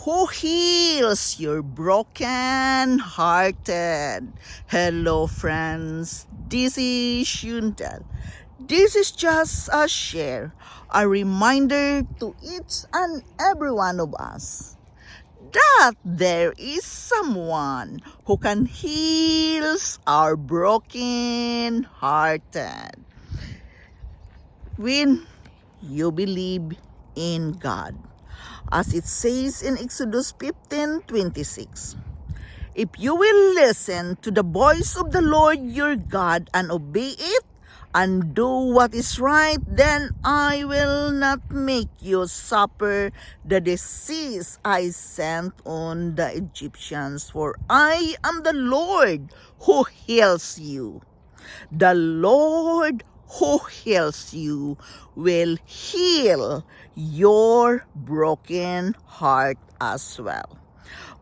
who heals your broken-hearted. Hello, friends. This is Shuntel. This is just a share, a reminder to each and every one of us that there is someone who can heal our broken-hearted when you believe in God. As it says in Exodus 15:26, if you will listen to the voice of the Lord your God and obey it and do what is right, then I will not make you suffer the disease I sent on the Egyptians, for I am the Lord who heals you. The Lord who heals you will heal your broken heart as well.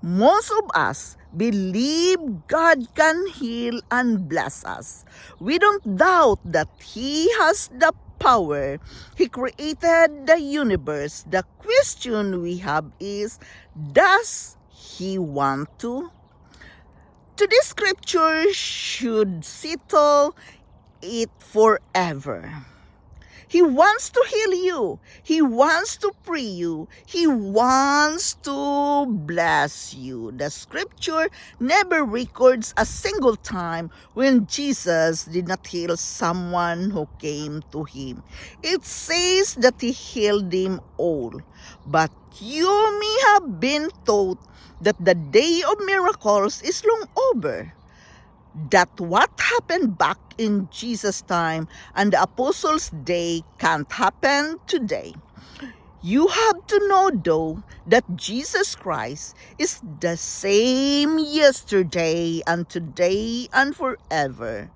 Most of us believe God can heal and bless us. We don't doubt that He has the power. He created the universe. The question we have is, does He want to? Today's scripture should settle it forever. He wants to heal you. He wants to free you. He wants to bless you. The scripture never records a single time when Jesus did not heal someone who came to Him. It says that He healed them all. But you may have been taught that the day of miracles is long over. That what happened back in Jesus' time and the apostles' day can't happen today. You have to know, though, that Jesus Christ is the same yesterday and today and forever.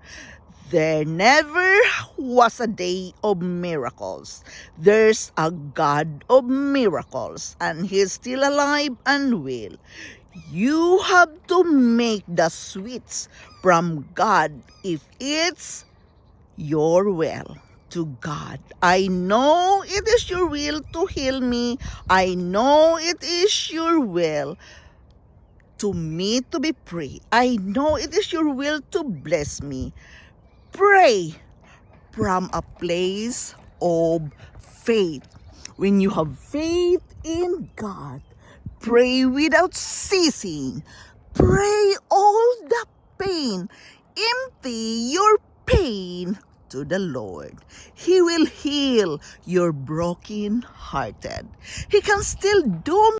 There never was a day of miracles. There's a God of miracles, and He's still alive and will. You have to make the switch from God if it's your will to God. I know it is your will to heal me. I know it is your will to me to be free. I know it is your will to bless me. Pray from a place of faith. When you have faith in God, pray without ceasing. Pray all the pain. Empty your pain to the Lord. He will heal your broken hearted. He can still do